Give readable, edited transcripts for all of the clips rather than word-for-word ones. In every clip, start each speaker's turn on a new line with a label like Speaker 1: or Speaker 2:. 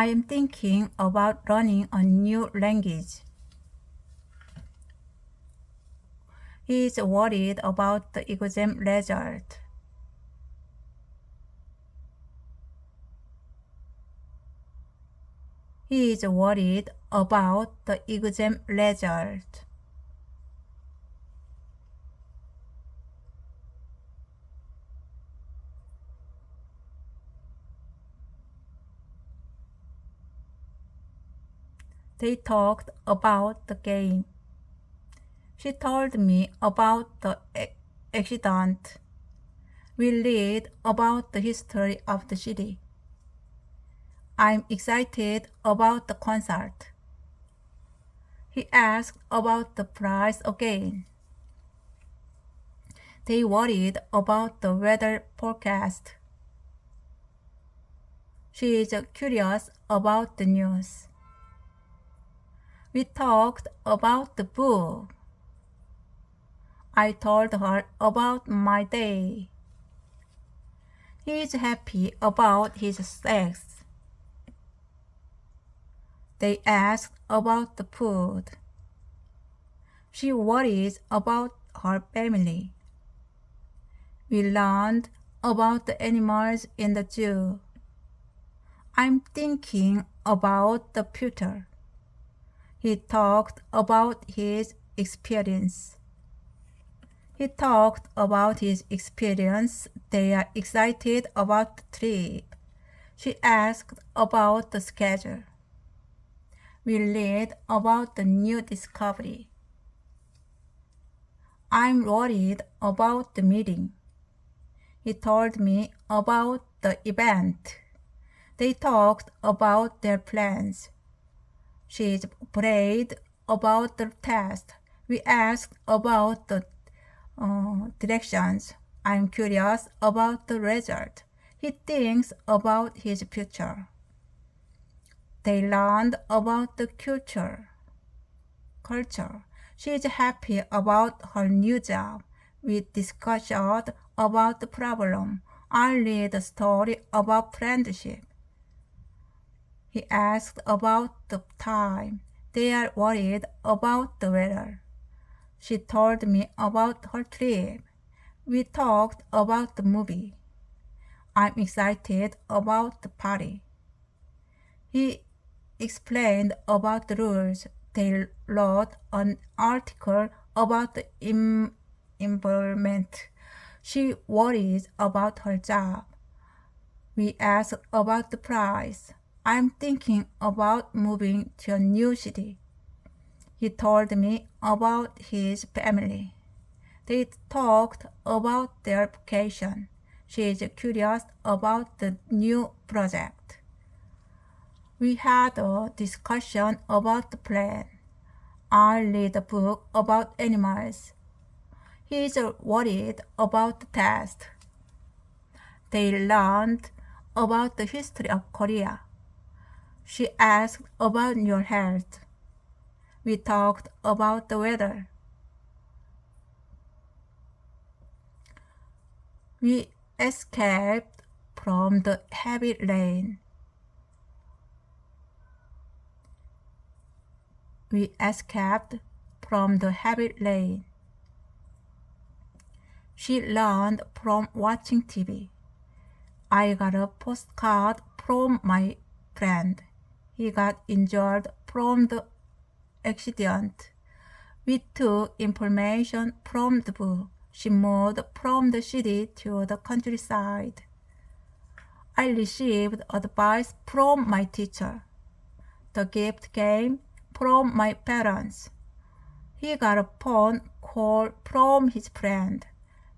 Speaker 1: I am thinking about learning a new language. He is worried about the exam result. He is worried about the exam result. They talked about the game. She told me about the accident. We read about the history of the city. I'm excited about the concert. He asked about the price again. They worried about the weather forecast. She is curious about the news. We talked about the book. I told her about my day. He is happy about his sex. They asked about the food. She worries about her family. We learned about the animals in the zoo. I'm thinking about the future. He talked about his experience. They are excited about the trip. She asked about the schedule. We read about the new discovery. I'm worried about the meeting. He told me about the event. They talked about their plans. She is afraid about the test. We asked about the directions. I'm curious about the result. He thinks about his future. They learned about the culture. She is happy about her new job. We discussed about the problem. I read a story about friendship. He asked about the time. They are worried about the weather. She told me about her trip. We talked about the movie. I'm excited about the party. He explained about the rules. They wrote an article about the environment. She worries about her job. We asked about the price. I'm thinking about moving to a new city. He told me about his family. They talked about their vacation. She is curious about the new project. We had a discussion about the plan. I read a book about animals. He is worried about the test. They learned about the history of Korea. She asked about your health. We talked about the weather. We escaped from the heavy rain. She learned from watching TV. I got a postcard from my friend. He got injured from the accident. We took information from the book. She moved from the city to the countryside. I received advice from my teacher. The gift came from my parents. He got a phone call from his friend.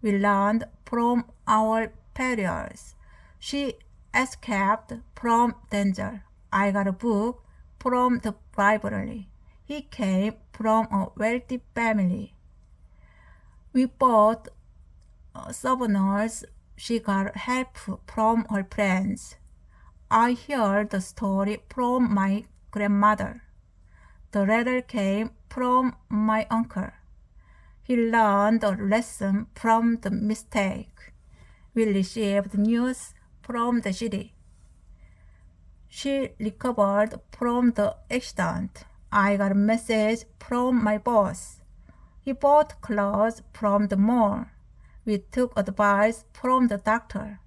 Speaker 1: We learned from our failures. She escaped from danger. I got a book from the library. He came from a wealthy family. We bought souvenirs. She got help from her friends. I heard the story from my grandmother. The letter came from my uncle. He learned a lesson from the mistake. We received news from the city. She recovered from the accident. I got a message from my boss. He bought clothes from the mall. We took advice from the doctor.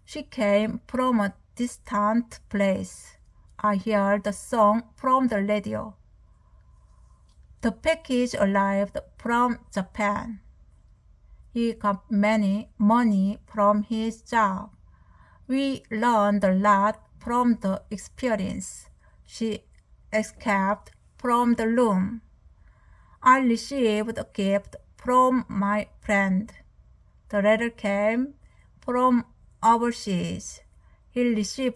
Speaker 1: She came from a distant place. I heard the song from the radio. The package arrived from Japan. He got many money from his job. We learned a lot from the experience. She escaped from the room. I received a gift from my friend. The letter came from overseas. He received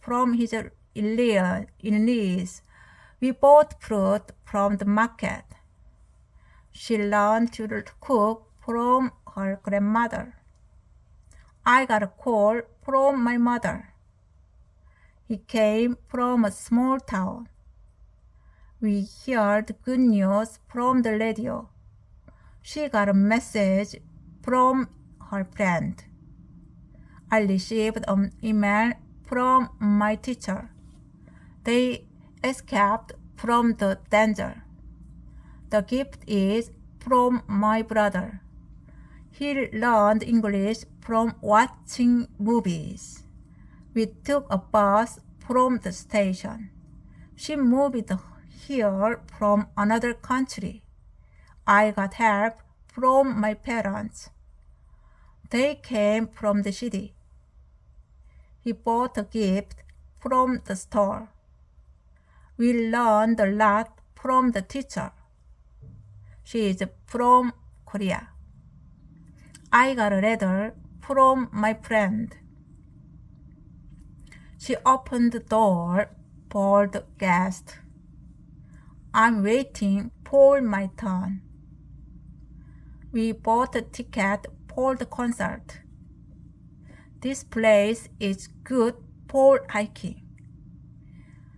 Speaker 1: from his Illinois. We bought fruit from the market. She learned to cook from her grandmother. I got a call from my mother. He came from a small town. We heard good news from the radio. She got a message from her friend. I received an email from my teacher. They escaped from the danger. The gift is from my brother. He learned English from watching movies. We took a bus from the station. She moved here from another country. I got help from my parents. They came from the city. He bought a gift from the store. We learned a lot from the teacher. She is from Korea. I got a letter from my friend. She opened the door for the guest. I'm waiting for my turn. We bought a ticket for the concert. This place is good for hiking.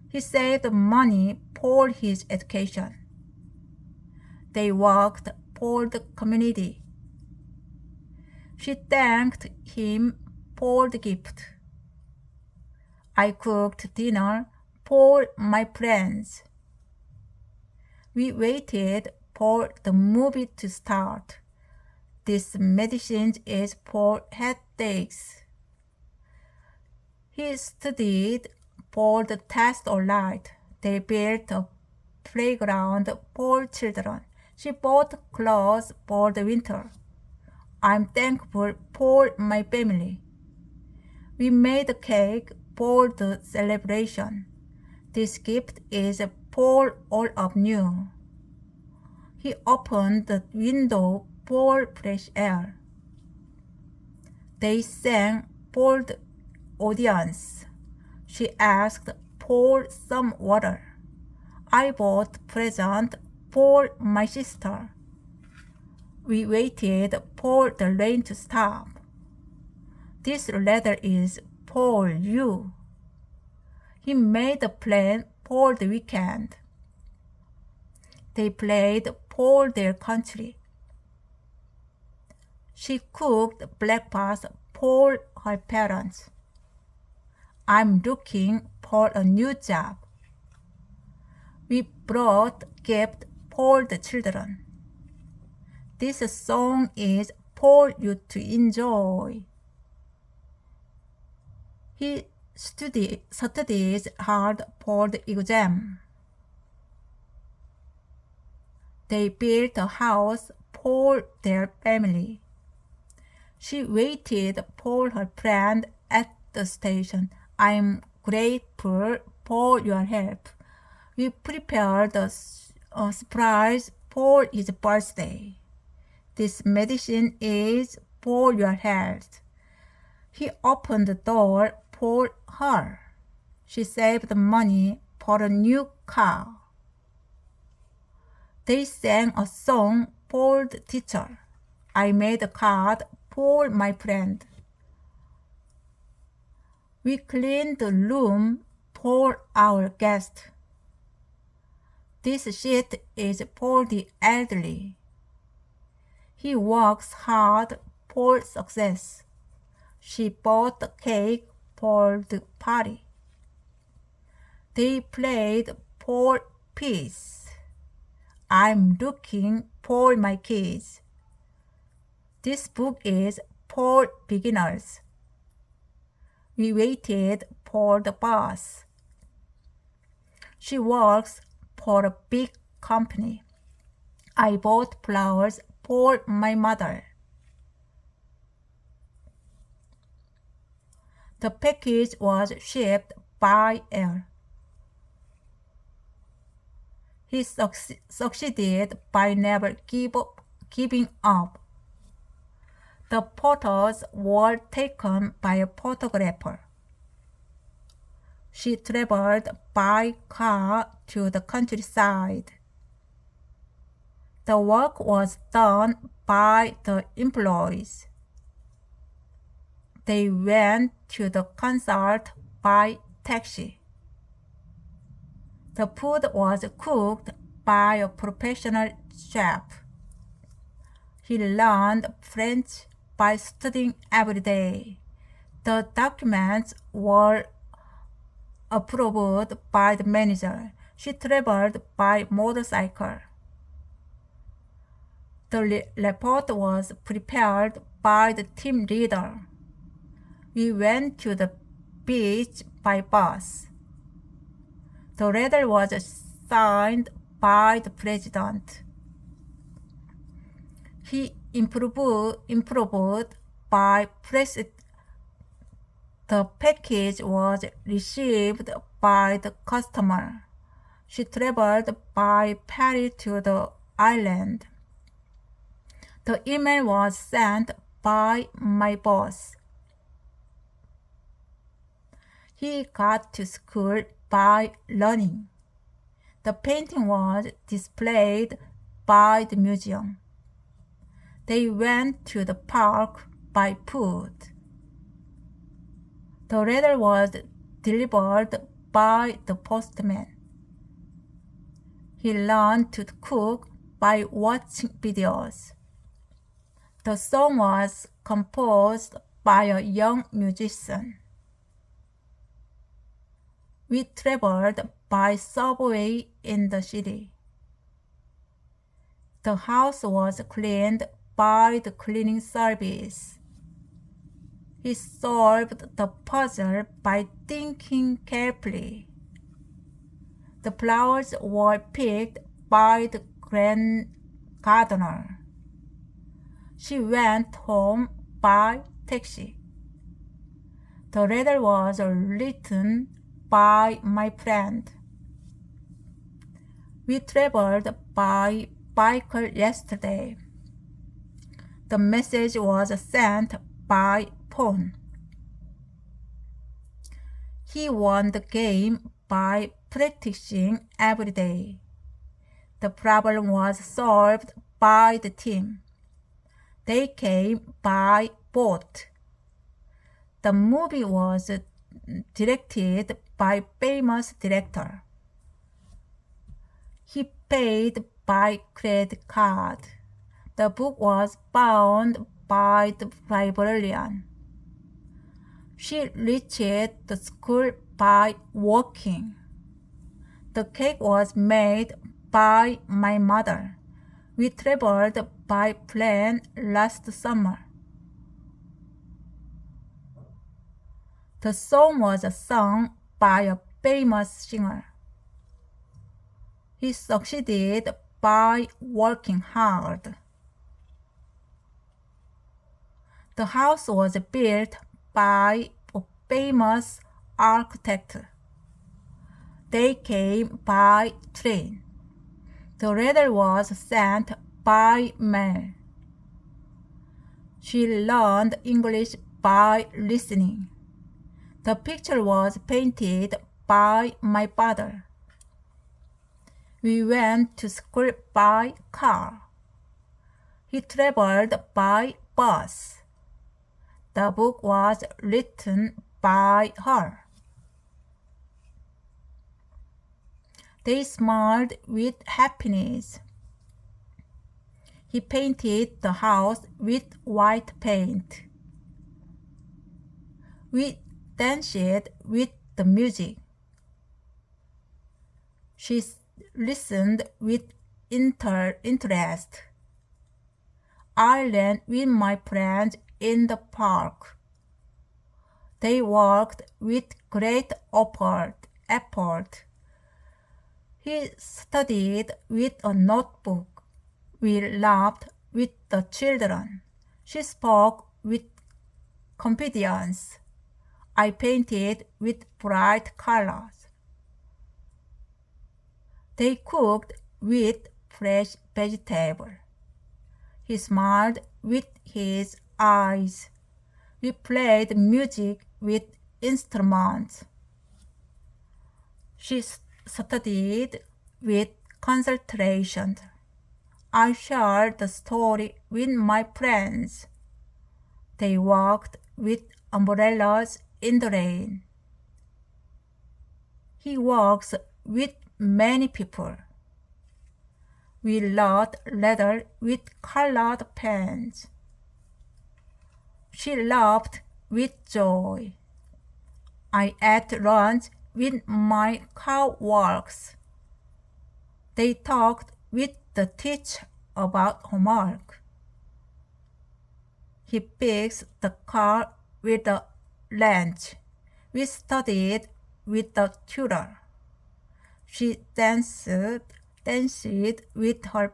Speaker 1: He saved money for his education. They worked for the community. She thanked him for the gift. I cooked dinner for my friends. We waited for the movie to start. This medicine is for headaches. He studied for the test all night. They built a playground for children. She bought clothes for the winter. I'm thankful for my family. We made a cake for the celebration. This gift is for all of you. He opened the window for fresh air. They sang for the audience. She asked for some water. I bought a present for my sister. We waited for the rain to stop. This letter is for you. He made a plan for the weekend. They played for their country. She cooked breakfast for her parents. I'm looking for a new job. We brought gifts for the children. This song is for you to enjoy. He studies hard for the exam. They built a house for their family. She waited for her friend at the station. I am grateful for your help. We prepared a surprise for his birthday. This medicine is for your health. He opened the door for her. She saved money for a new car. They sang a song for the teacher. I made a card for my friend. We cleaned the room for our guest. This sheet is for the elderly. He works hard for success. She bought a cake for the party. They played for peace. I'm looking for my keys. This book is for beginners. We waited for the bus. She works for a big company. I bought flowers for my mother. The package was shipped by air. He succeeded by never giving up. The photos were taken by a photographer. She traveled by car to the countryside. The work was done by the employees. They went to the concert by taxi. The food was cooked by a professional chef. He learned French by studying every day. The documents were approved by the manager. She traveled by motorcycle. The report was prepared by the team leader. We went to the beach by bus. The letter was signed by the president. He improved by president. The package was received by the customer. She traveled by ferry to the island. The email was sent by my boss. He got to school by running. The painting was displayed by the museum. They went to the park by foot. The letter was delivered by the postman. He learned to cook by watching videos. The song was composed by a young musician. We traveled by subway in the city. The house was cleaned by the cleaning service. He solved the puzzle by thinking carefully. The flowers were picked by the gardener. She went home by taxi. The letter was written by my friend. We traveled by bicycle yesterday. The message was sent by phone. He won the game by practicing every day. The problem was solved by the team. They came by boat. The movie was directed by famous director. He paid by credit card. The book was bound by the librarian. She reached the school by walking. The cake was made by my mother. We traveled by plane last summer. The song was sung by a famous singer. He succeeded by working hard. The house was built by a famous architect. They came by train. The letter was sent by mail. She learned English by listening. The picture was painted by my father. We went to school by car. He traveled by bus. The book was written by her. They smiled with happiness. He painted the house with white paint. We danced with the music. She listened with interest. I ran with my friends in the park. They worked with great effort. He studied with a notebook. We laughed with the children. She spoke with confidence. I painted with bright colors. They cooked with fresh vegetables. He smiled with his eyes. We played music with instruments. She studied with concentration. I shared the story with my friends. They walked with umbrellas in the rain. He walks with many people. We wrote letters with colored pens. She laughed with joy. I ate lunch with my coworkers. They talked with the teacher about homework. He fixed the car with a wrench. We studied with the tutor. She danced with her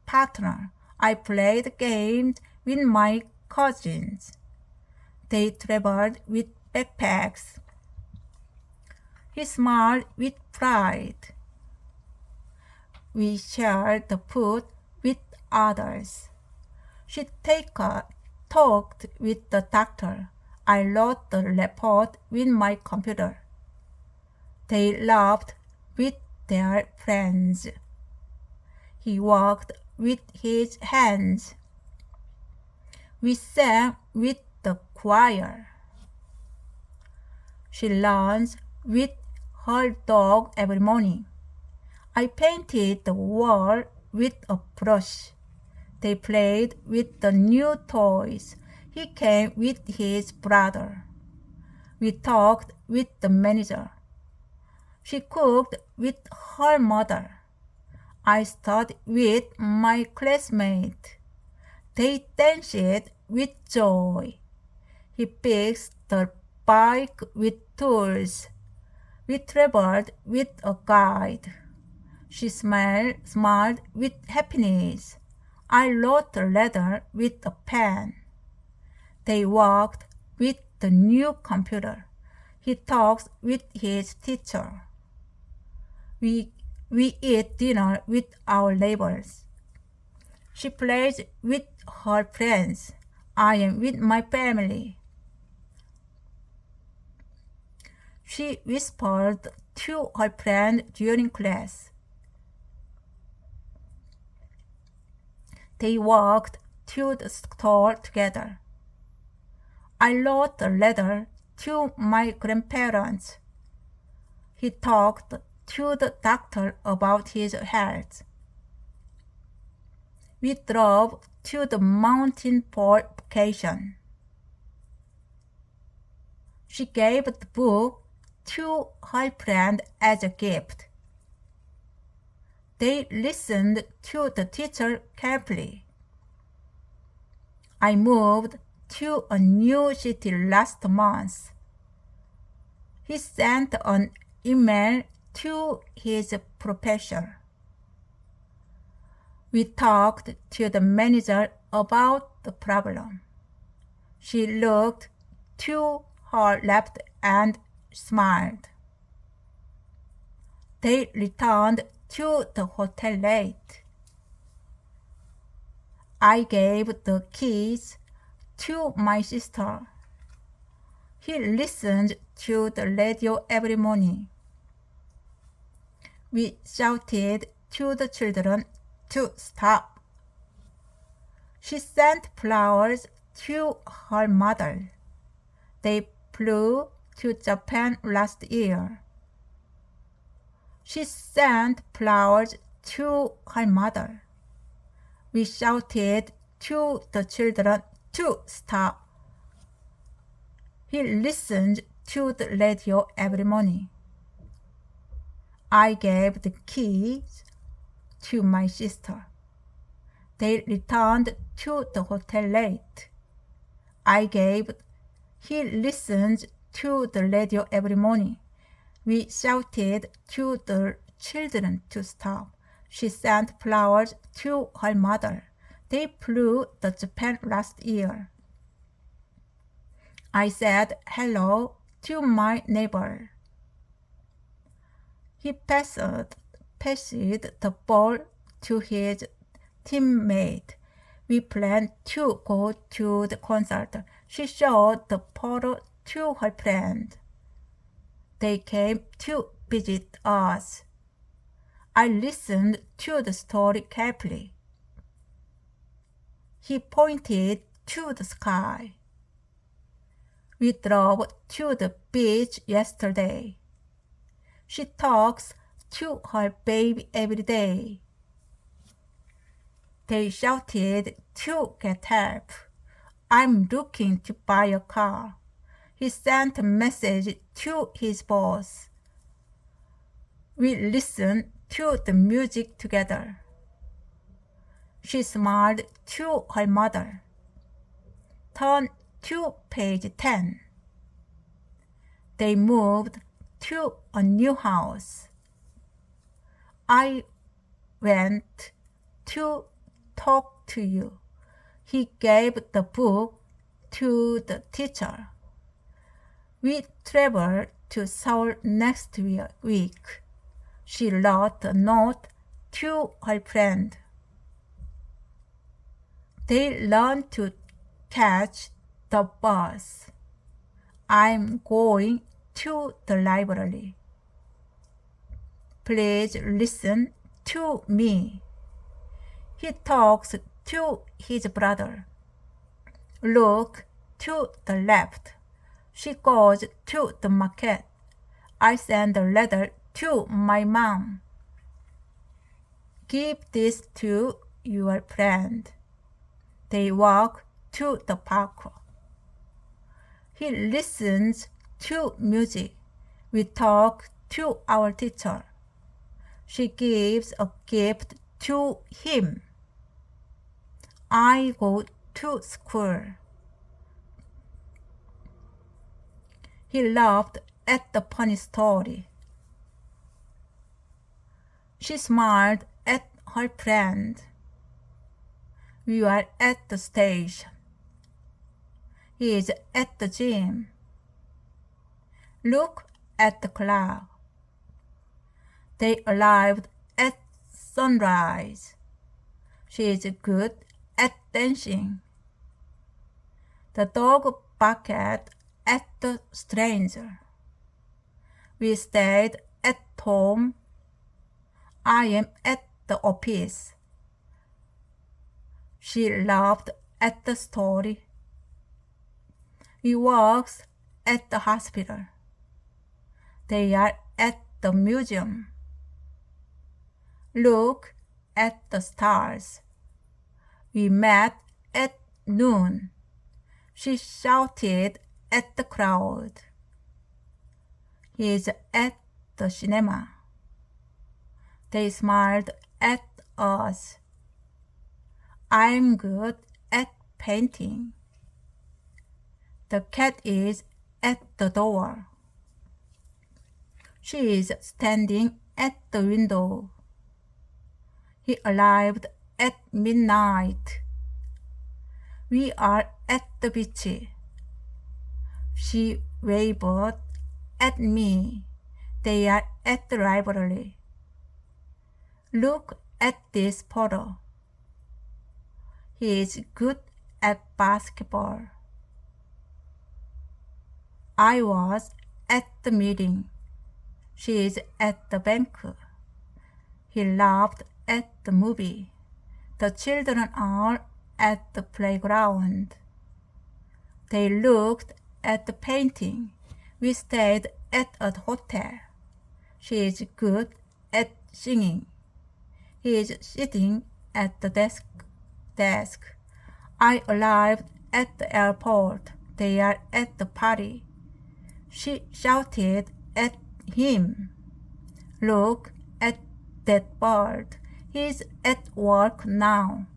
Speaker 1: partner. I played games with my cousins. They traveled with backpacks. He smiled with pride. We shared the food with others. She talked with the doctor. I wrote the report with my computer. They laughed with their friends. He walked with his hands. We sang with the choir. She lunches with her dog every morning. I painted the wall with a brush. They played with the new toys. He came with his brother. We talked with the manager. She cooked with her mother. I studied with my classmate. They danced with joy. He fixed the bike with tools. We traveled with a guide. She smiled with happiness. I wrote a letter with a pen. They walked with the new computer. He talks with his teacher. We eat dinner with our neighbors. She plays with her friends. I am with my family. She whispered to her friend during class. They walked to the store together. I wrote a letter to my grandparents. He talked to the doctor about his health. We drove to the mountain for vacation. She gave the book to her friend as a gift. They listened to the teacher carefully. I moved to a new city last month. He sent an email to his professor. We talked to the manager about the problem. She looked to her left and smiled. They returned to the hotel late. I gave the keys to my sister. He listened to the radio every morning. We shouted to the children to stop. She sent flowers to her mother. They flew to Japan last year. She sent flowers to her mother. We shouted to the children to stop. He listened to the radio every morning. I gave the keys to my sister. They returned to the hotel late. He listened to the radio every morning. We shouted to the children to stop. She sent flowers to her mother. They flew to Japan last year. I said hello to my neighbor. He passed the ball to his teammate. We planned to go to the concert. She showed the photo to her friend. They came to visit us. I listened to the story carefully. He pointed to the sky. We drove to the beach yesterday. She talks to her baby every day. They shouted to get help. I'm looking to buy a car. He sent a message to his boss. We listened to the music together. She smiled to her mother. Turn to page 10. They moved to a new house. I went to talk to you. He gave the book to the teacher. We travel to Seoul next week. She wrote a note to her friend. They learned to catch the bus. I'm going to the library. Please listen to me. He talks to his brother. Look to the left. She goes to the market. I send a letter to my mom. Give this to your friend. They walk to the park. He listens to music. We talk to our teacher. She gives a gift to him. I go to school. He laughed at the funny story. She smiled at her friend. We are at the station. He is at the gym. Look at the clock. They arrived at sunrise. She is good at dancing. The dog barked at the stranger. We stayed at home. I am at the office. She laughed at the story. He works at the hospital. They are at the museum. Look at the stars. We met at noon. She shouted at the crowd. He is at the cinema. They smiled at us. I'm good at painting. The cat is at the door. She is standing at the window. He arrived at midnight. We are at the beach. She waved at me. They are at the library. Look at this photo. He is good at basketball. I was at the meeting. She is at the bank. He laughed at the movie. The children are at the playground. They looked at the painting. We stayed at a hotel. She is good at singing. He is sitting at the desk. I arrived at the airport. They are at the party. She shouted at him. Look at that bird. He's at work now.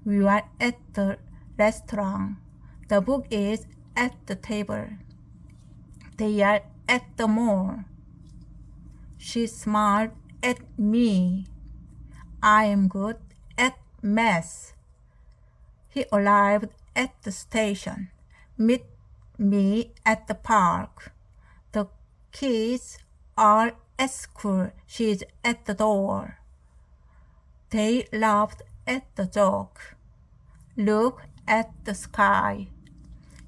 Speaker 1: We are at the restaurant. The book is at the table. They are at the mall. She smiled at me. I am good at math. He arrived at the station. Meet me at the park. The kids are at school. She's at the door. They laughed at the joke. Look at the sky.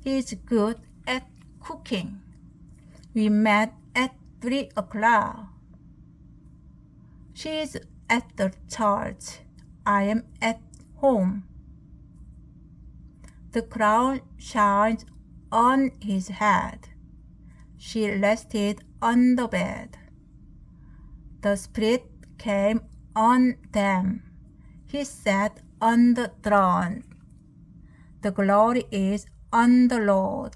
Speaker 1: He's good at cooking. We met at 3 o'clock. She's at the church. I am at home. The crown shines on his head. She rested on the bed. The Spirit came on them. He sat on the throne. The glory is on the Lord.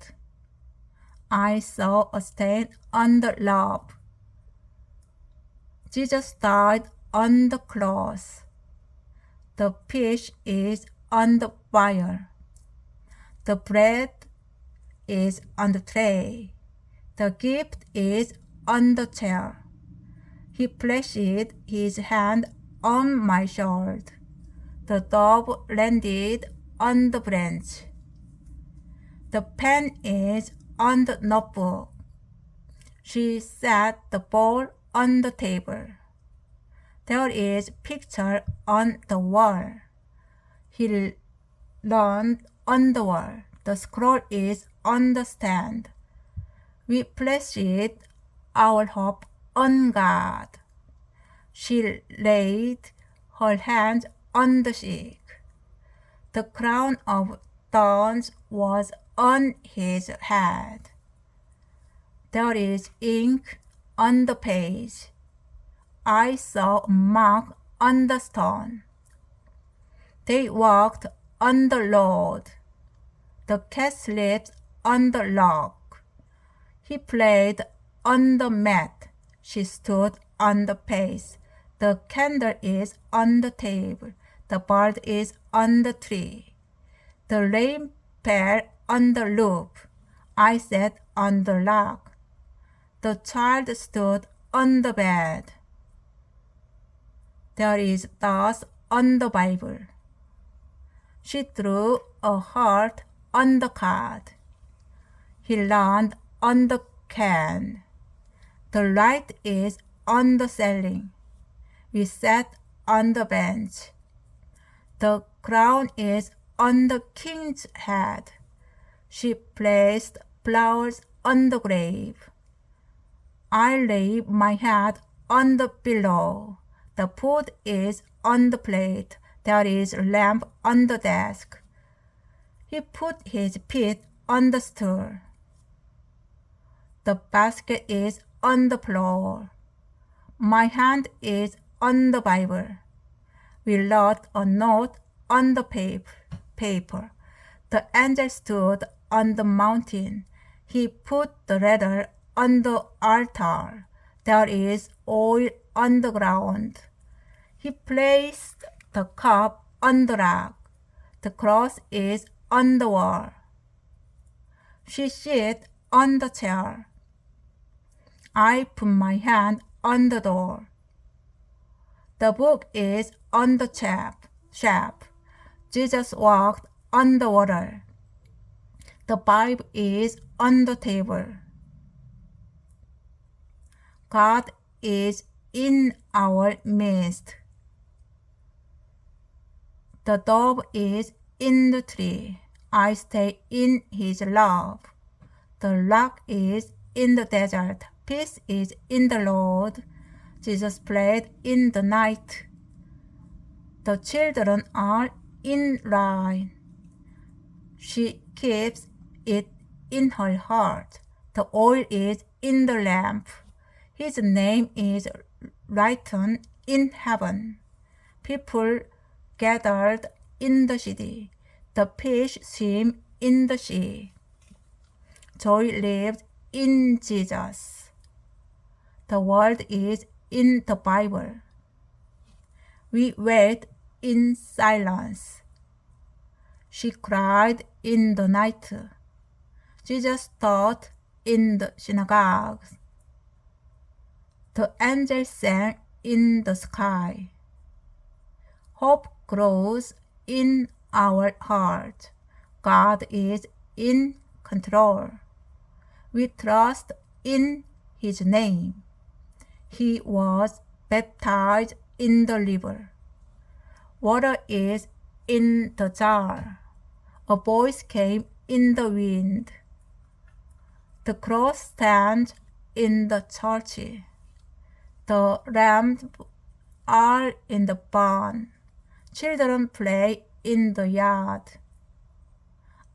Speaker 1: I saw a stain on the robe. Jesus died on the cross. The fish is on the fire. The bread is on the tray. The gift is on the chair. He placed his hand on my shoulder. The dove landed on the branch. The pen is on the notebook. She set the bowl on the table. There is a picture on the wall. He leaned on the wall. The scroll is on the stand. We placed our hope on God. She laid her hands on the sick. The crown of thorns was on his head. There is ink on the page. I saw a mark on the stone. They walked on the road. The cat slept on the log. He played on the mat. She stood on the pace. The candle is on the table. The bird is on the tree. The rain fell on the roof. I sat on the log. The child stood on the bed. There is dust on the Bible. She drew a heart on the card. He leaned on the can. The light is on the ceiling. We sat on the bench. The crown is on the king's head. She placed flowers on the grave. I lay my head on the pillow. The food is on the plate. There is a lamp on the desk. He put his feet on the stool. The basket is on the floor. My hand is on the Bible. We wrote a note on the paper. The angel stood on the mountain. He put the letter on the altar. There is oil on the ground. He placed the cup on the rock. The cross is on the wall. She sat on the chair. I put my hand on the door. The book is on the shelf. Jesus walked on the water. The Bible is on the table. God is in our midst. The dove is in the tree. I stay in his love. The rock is in the desert. Peace is in the Lord. Jesus played in the night. The children are in line. She keeps it in her heart. The oil is in the lamp. His name is written in heaven. People gathered in the city. The fish swim in the sea. Joy lives in Jesus. The world is in the Bible. We wait in silence. She cried in the night. Jesus taught in the synagogues. The angels sang in the sky. Hope grows in our heart. God is in control. We trust in His name. He was baptized in the river. Water is in the jar. A voice came in the wind. The cross stands in the church. The lambs are in the barn. Children play in the yard.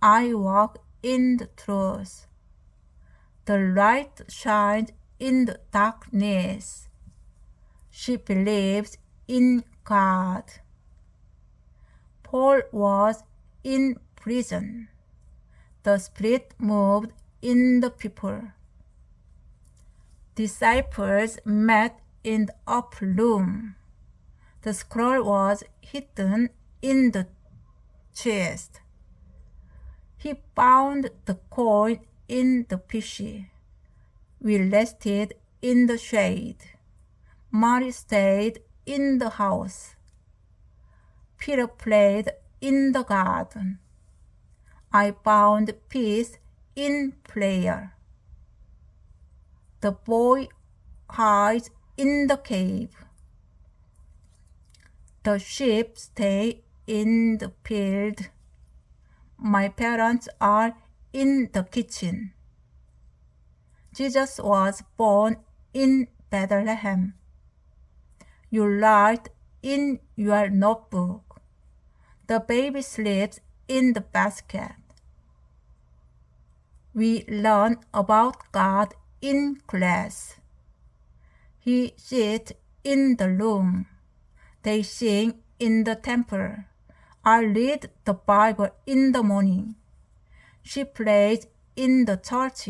Speaker 1: I walk in the truth. The light shines in the darkness. She believes in God. Paul was in prison. The Spirit moved in the people. Disciples met in the upper room. The scroll was hidden in the chest. He found the coin in the pitcher. We rested in the shade. Mary stayed in the house. Peter played in the garden. I found peace in prayer. The boy hides in the cave. The sheep stay in the field. My parents are in the kitchen. Jesus was born in Bethlehem. You write in your notebook. The baby sleeps in the basket. We learn about God in class. He sits in the room. They sing in the temple. I read the Bible in the morning. She plays in the church.